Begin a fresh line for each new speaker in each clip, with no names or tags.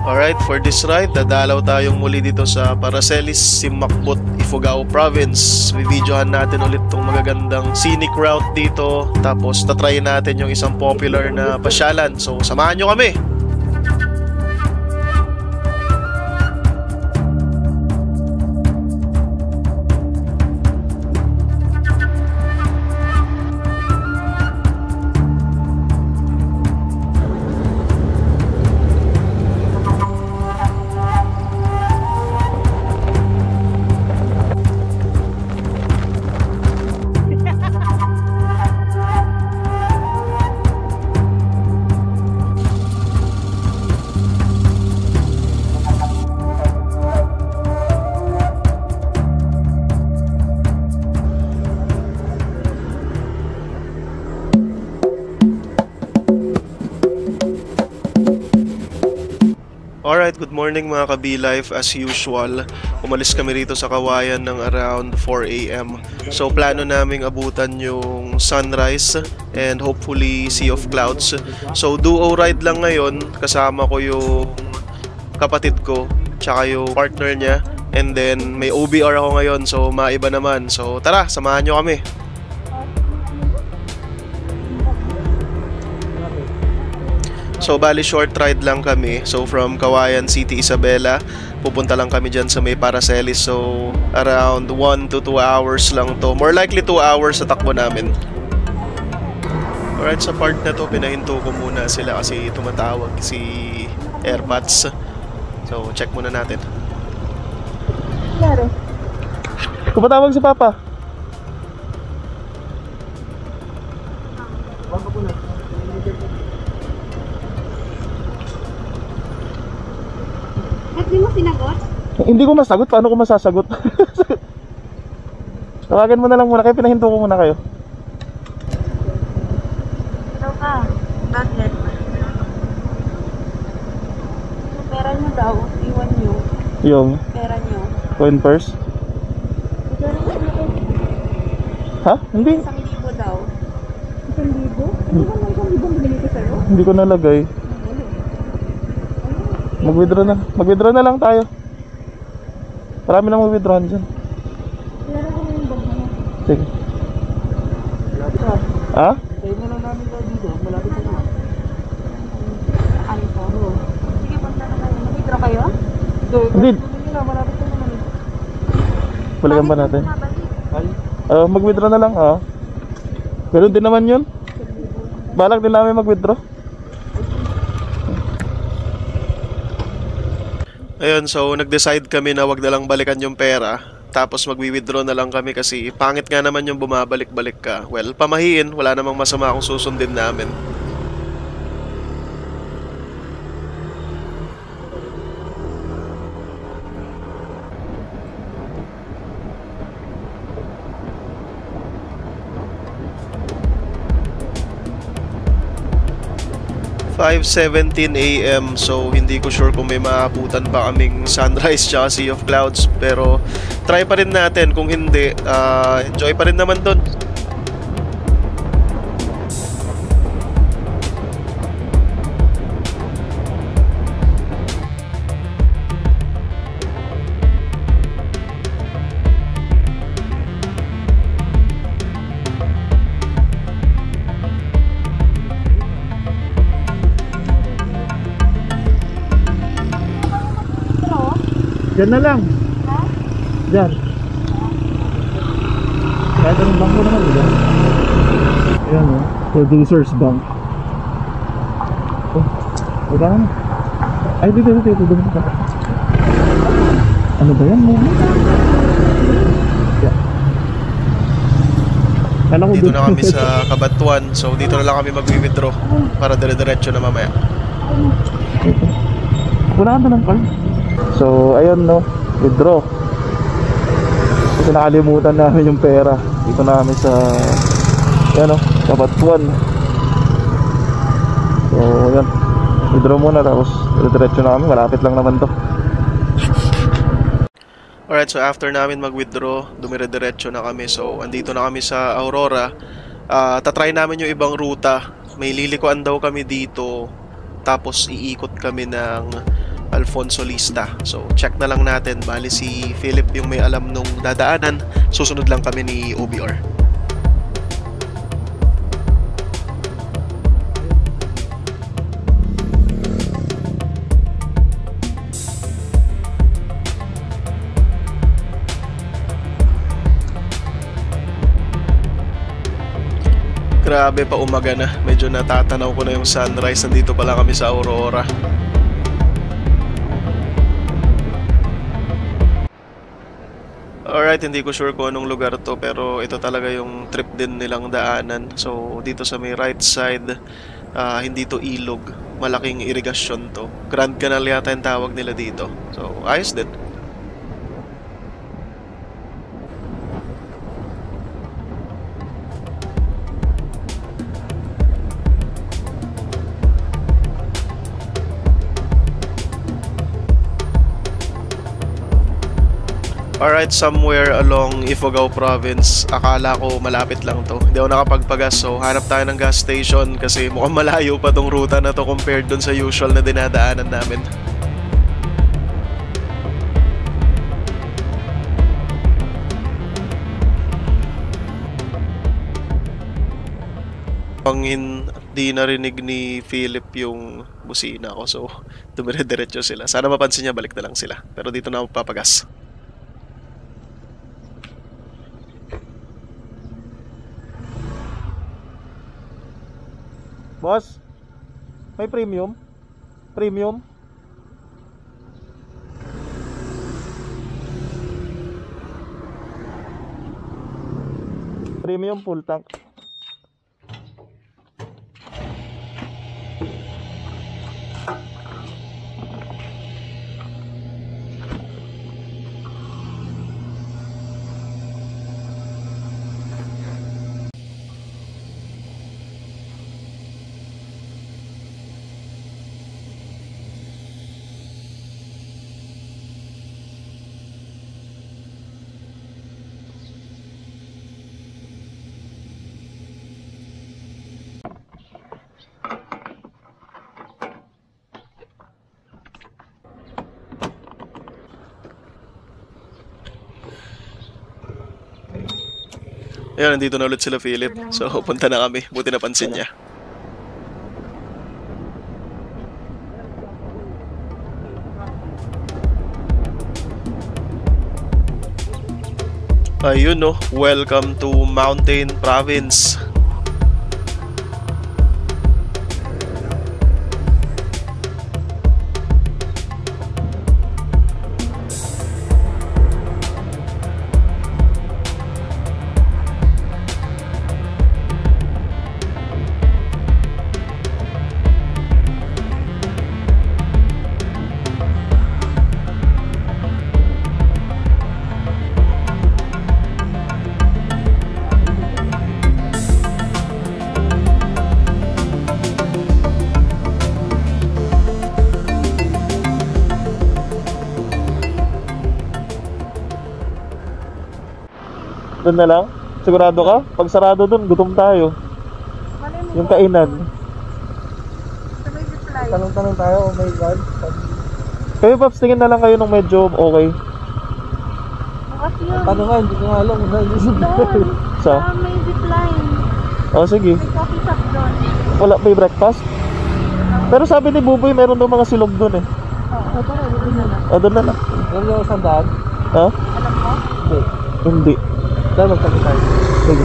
Alright, for this ride, dadalaw tayong muli dito sa Paracelis, Simakbot, Ifugao Province. Bibidyohan natin ulit tong magagandang scenic route dito. Tapos tatry natin yung isang popular na pasyalan. So, samahan nyo kami! Alright, good morning mga ka-B-Life. As usual, umalis kami rito sa Kawayan ng around 4 AM. So plano naming abutan yung sunrise and hopefully sea of clouds. So duo ride lang ngayon, kasama ko yung kapatid ko tsaka yung partner niya. And then may OBR ako ngayon, so maiba naman. So tara, samahan nyo kami. So bali short ride lang kami. So from Kawayan City, Isabela, pupunta lang kami dyan sa may Paracelis. So around 1 to 2 hours lang to. More likely 2 hours sa takbo namin. Alright, sa part na to pinahinto ko muna sila kasi tumatawag si AirPods. So check muna natin.
Klaro.
Tumatawag si Papa.
Di mo sinagot?
Hindi ko masagot. Paano ko masasagot? Tawagan mo na lang muna kayo. Pinahinto ko muna kayo.
Ikaw ka. Bakit? Pera nyo daw. Iwan nyo.
Yung
Pera nyo.
coin purse? Ha? Hindi.
1,000 daw. 1,000? Ano ba ng 1,000 binili ko sa'yo?
Hindi ko nalagay. Mag-withdraw na lang tayo. Marami nang mag-withdraw dyan.
Laro ko na yung bag mo.
Sige. Ha?
Tayo na lang namin dito. Malapit na naman.
Ano pa? Sige, punta na tayo. Mag-withdraw kayo?
Hindi.
Malapit na naman.
Balikan ba natin?
Ay?
Mag-withdraw na lang. Ganun din naman yun. Balak din namin mag-withdraw. Ayun, so nag-decide kami na wag na lang balikan yung pera. Tapos magwi-withdraw na lang kami kasi pangit nga naman yung bumabalik-balik ka. Well, pamahiin, wala namang masama kung susundin namin. (5:17 AM) so hindi ko sure kung may maabutan pa kaming sunrise tsaka sea of clouds, pero try pa rin natin. Kung hindi, enjoy pa rin naman dun.
Diyan na lang.
Ha?
Diyan. Kahit anong bank mo naman, diba? Ayan o. Producers Bank. Oh, wala na. Ay, dito. Ano ba yan mo? Yeah.
Dito na kami sa Kabatuan, so dito na lang kami mag-withdraw para dire-diretso na mamaya.
Wala ka na ng card.
So ayun, no, withdraw. Kasi nakalimutan namin yung pera. Dito na kami sa Kabatuan. So ayun, withdraw muna tapos diretso na kami. Malapit lang naman to. Alright, so after namin mag-withdraw, dumire-diretso na kami. So andito na kami sa Aurora. Tatry namin yung ibang ruta. May lilikuan daw kami dito tapos iikot kami ng Alfonso Lista. So check na lang natin, bali si Philip yung may alam nung dadaanan, susunod lang kami ni OBR. Grabe pa umaga na, medyo natatanaw ko na yung sunrise, nandito pala kami sa Aurora. Alright, hindi ko sure kung anong lugar to pero ito talaga yung trip din nilang daanan. So dito sa may right side, hindi to ilog, malaking irigasyon to. Grand Canal yata yung tawag nila dito. So ayos din. Alright, somewhere along Ifugao Province. Akala ko malapit lang to. Hindi ako nakapagpagas, so hanap tayo ng gas station kasi mukhang malayo pa tong ruta na to compared dun sa usual na dinadaanan namin. Hindi narinig ni Philip yung busina ko, so dumire-diretso sila. Sana mapansin niya, balik na lang sila. Pero dito na ako papagas. Boss, may premium? Premium? Premium full tank. Ayan, nandito na ulit sila Philip. So, punta na kami. Buti napansin niya. Ayun no, welcome to Mountain Province. Doon na lang? Sigurado ka? Pag sarado doon, gutom tayo. Yung kainan.
Sa may reply.
Tanong-tanong tayo, oh my God. Kayo Paps, tingin na lang kayo nung medyo okay.
Bukas yun.
Paano nga, hindi ko nga alam.
Doon.
Sa?
Sa may zipline.
Oh, sige.
May coffee shop doon.
Wala pa yung breakfast? Pero sabi ni Buboy, meron daw mga silog doon eh.
Oo, tara, doon na lang.
Doon na lang.
Alam yung sandaan?
Ha?
Alam mo?
Hindi.
Hindi.
Dahil magsabi tayo.
Sige.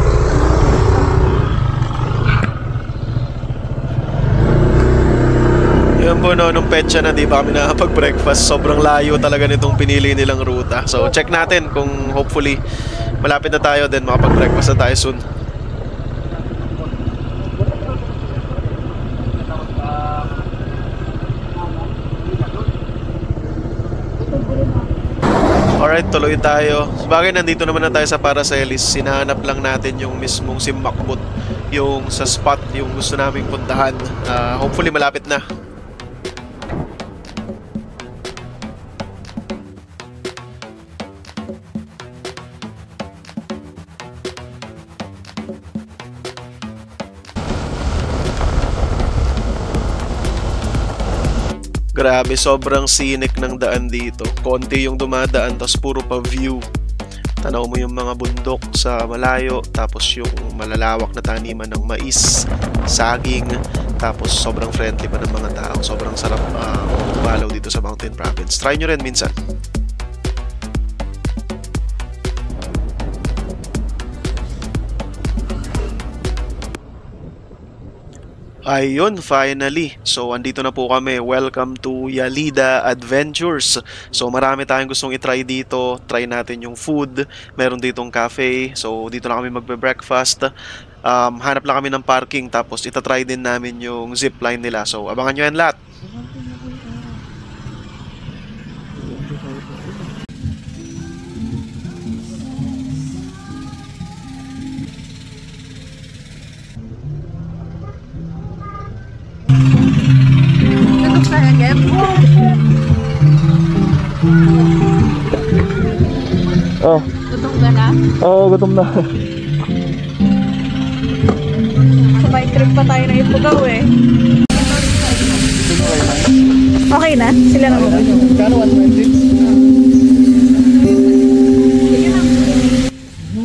Yun po no, nung petsa na di pa kami nakapag-breakfast. Sobrang layo talaga nitong pinili nilang ruta. So check natin kung hopefully malapit na tayo then makapag-breakfast na tayo soon. Alright, tuloy tayo. Sabagay, nandito naman na tayo sa Paracelis. Sinahanap lang natin yung mismong Simbakbot, yung sa spot, yung gusto naming puntahan. Hopefully malapit na. Grabe, sobrang scenic ng daan dito. Konti yung dumadaan, tapos puro pa view. Tanaw mo yung mga bundok sa malayo, tapos yung malalawak na taniman ng mais, saging, tapos sobrang friendly pa ng mga tao. Sobrang sarap umalaw dito sa Mountain Province. Try nyo rin minsan. Ayun, finally. So, andito na po kami. Welcome to Yalida Adventures. So, marami tayong gustong itry dito. Try natin yung food. Meron ditong cafe. So, dito na kami magbe-breakfast. Hanap lang kami ng parking. Tapos, itatry din namin yung zipline nila. So, abangan nyo yan lahat.
Oh.
Gutom ka na?
Oo, gutom na.
Sabay trip pa tayo na Ifugao eh. Okay na? Sila na ba?
Kano 120?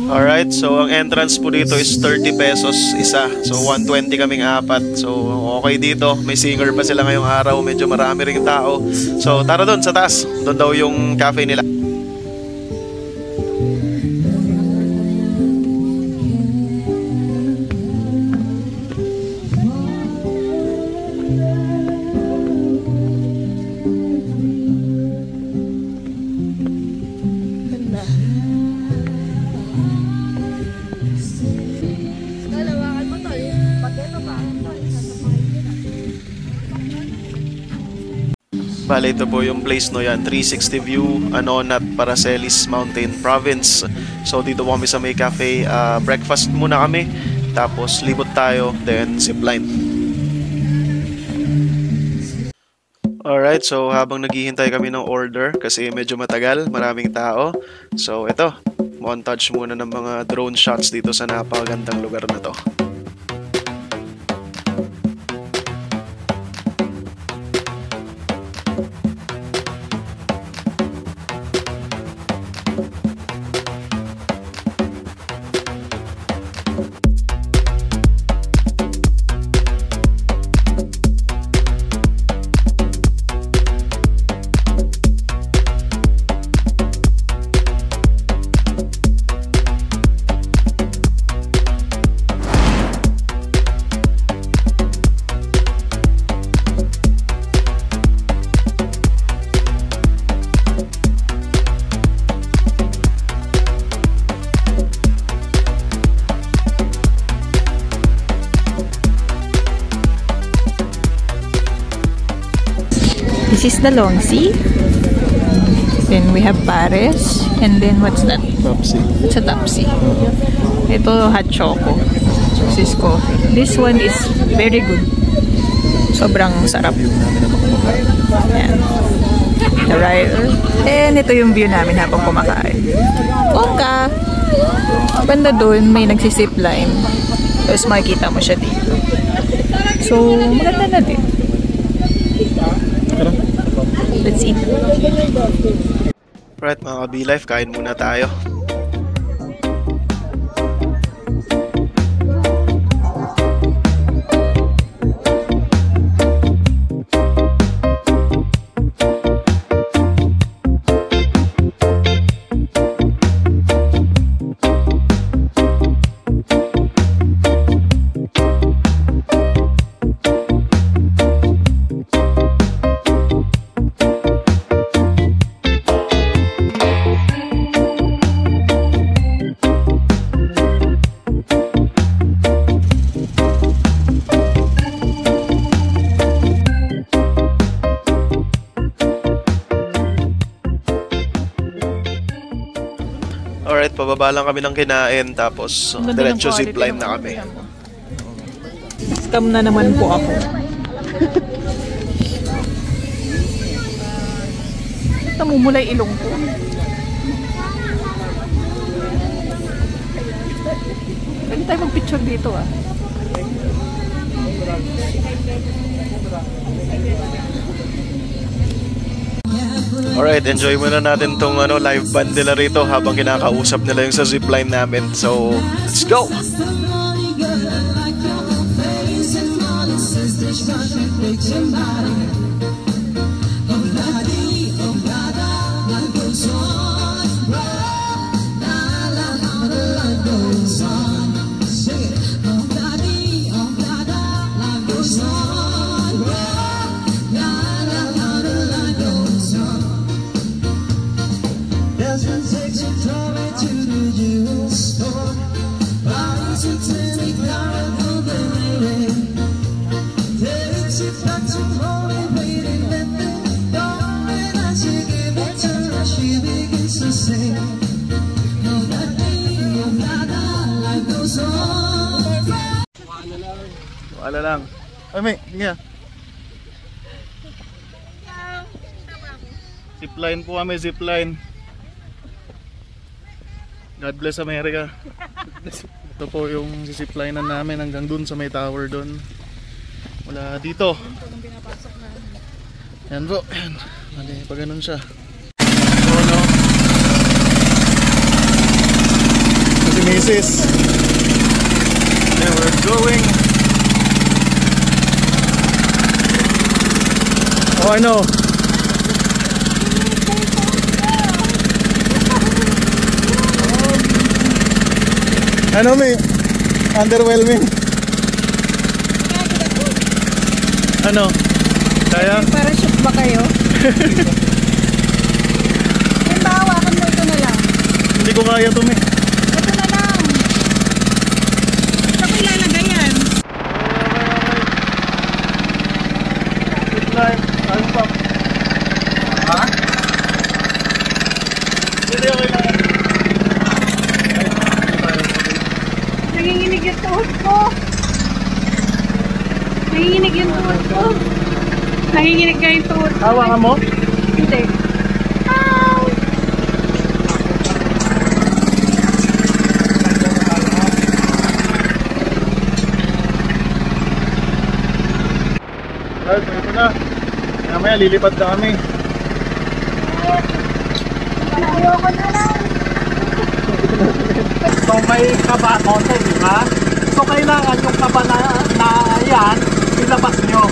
Alright, so ang entrance po dito is 30 pesos isa. So 120 kaming apat. So okay dito. May singer pa sila ngayong araw. Medyo marami ring tao. So tara doon sa taas. Doon daw yung cafe nila. Bale, ito po yung place no yan, 360 view, Anonat, Paracelis Mountain Province. So dito po kami sa may cafe, breakfast muna kami, tapos libot tayo, then zipline. Alright, so habang naghihintay kami ng order, kasi medyo matagal, maraming tao. So ito, montage muna ng mga drone shots dito sa napakagandang lugar na to.
This is the Longsi. Then we have Pares. And then what's that?
Topsy.
It's a Topsy. Ito hot choco. This is coffee. This one is very good. Sobrang sarap. Ayan. The rider. And ito yung view namin habang kumakain. Bongga! Banda doon may nagsisipline. Tapos makikita mo siya dito. So, maganda na din. Let's eat.
Right, mga ka-B-Life, kain muna tayo. Alright, pababa lang kami ng kinain, tapos diretso zipline na kami.
Scam na naman po ako. Namumulay ilong ko. Pwede tayo mag-picture dito ah.
Alright, enjoy muna natin tong live band nila rito habang kinakausap nila yung sa zipline namin. So, let's go!
Wala lang. Ay, may, nga. Zipline po kami, zipline. God bless America. Ito po yung zipline namin hanggang dun sa may tower dun. Wala dito. Yan po. Yan. Mali, pag ganun siya. So, no. Si Mrs. And we're going. Oh, I know. Ano may underwhelming. Ano? Kaya?
Parachute ba kayo? Yung hawakan mo ito na lang.
Hindi ko kaya ito, may.
Ito na lang. Saan ko ilalagay yan?
Zipline. Ano pa? Ha? Hindi ako kailangan.
Nanginginig yung tuhod ko. Nanginginig yung tuhod ko. Nanginginig ka yung tuhod ko.
Hawakan mo?
Hindi. Ow!
Guys, ito na. Mamaya lilipad na kami.
Ayoko na lang.
So may kaba konti, di ba? So kailangan yung kaba na yan, ilabas nyo.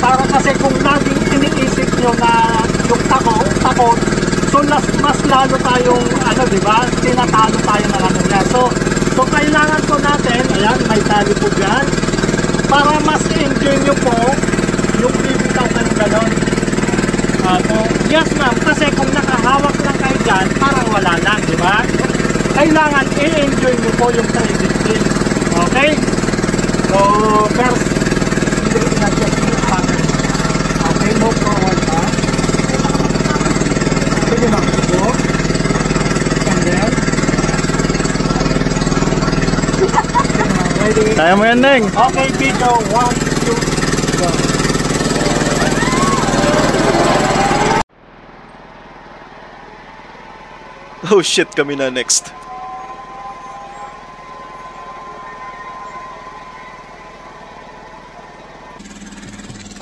Para kasi kung laging iniisip nyo na yung takot, so mas lalo tayong, di ba? Tinatalo tayo ng ano niya. So kailangan po natin, ayan, may tali po dyan, para mas enjoy nyo po yung bibitaw ng ganon. So, yes ma'am, kasi kung nakahawak lang kayo dyan, parang wala lang, di ba? Kailangan i-enjoy nyo po yung trading thing. Okay? So, first, hindi in-adjust yung pattern. Okay, move forward ha. Sige ma'am, go. And then, ready?
Kaya mo yan, Neng.
Okay, video, 1, 2, go.
Oh shit, kami na next.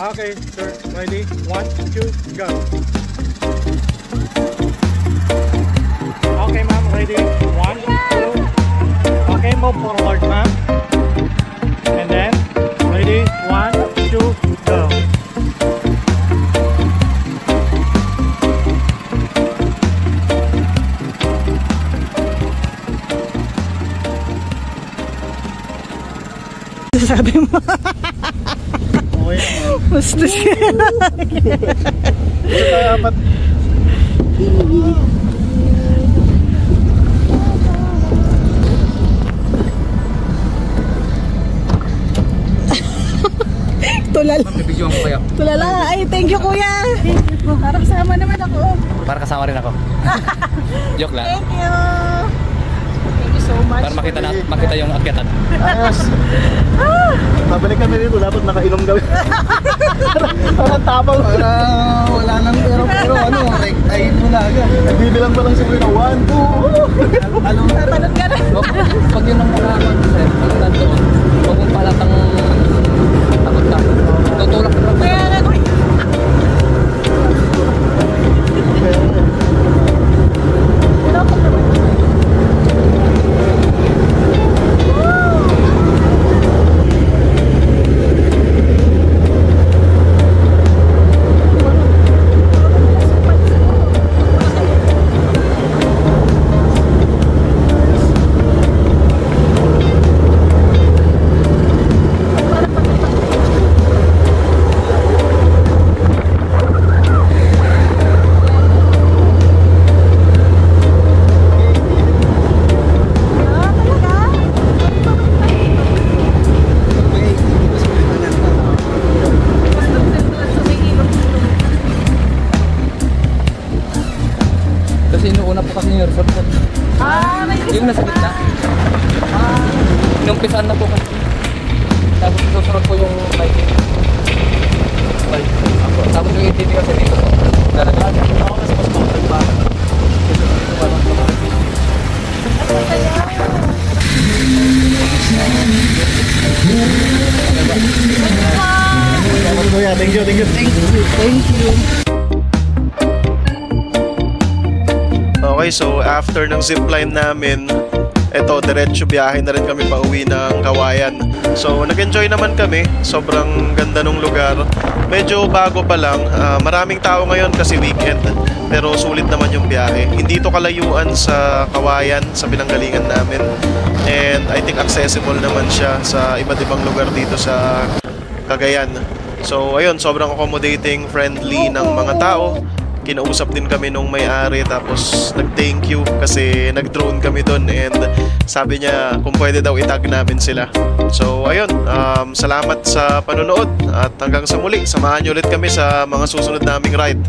Okay, sir. Ready? 1, 2, go.
Okay, ma'am. Ready? 1, 2. Okay, move forward, ma'am. And then, ready? 1, 2, go.
Sabi mo.
Okay.
Gusto siya.
Ito tayo apat.
Tulala. Tulala. Ay, thank you kuya. Para kasama naman ako.
Para kasama rin ako. Joke lang.
Thank you. Thank you so much.
Para makita yung akyatan.
Ayos. Babalik kami dito. Dapat nakainom gawin. Parang tapang. Wala nang pero ay mo na agad. Nagbibilang pa lang si Kuya. 1, 2. Ano?
Tatanong ka na.
Pag yun ang kailangan, sir, pag nandoon, huwag mong palatang takot ka. Tutulak ka lang.
Kaya nga kuya.
yung resort po. Yung nasa gitna. Inumpisan na po kasi. Tapos susunod po yung biking. Tapos yung ATV kasi dito. Lalagyan. Ako kasi mas mountain ba?
Thank you.
Okay, so after ng zipline namin, eto, diretso biyahe na rin kami pauwi ng Kawayan. So, nag-enjoy naman kami. Sobrang ganda ng lugar. Medyo bago pa lang. Maraming tao ngayon kasi weekend. Pero sulit naman yung biyahe. Hindi ito kalayuan sa Kawayan, sa pinanggalingan namin. And I think accessible naman siya sa iba't ibang lugar dito sa Cagayan. So, ayun, sobrang accommodating, friendly ng mga tao. Kinausap din kami nung may-ari, tapos nag-thank you kasi nag-drone kami doon and sabi niya kung pwede daw itag namin sila. So, ayun, salamat sa panonood at hanggang sa muli, samahan niyo ulit kami sa mga susunod naming ride.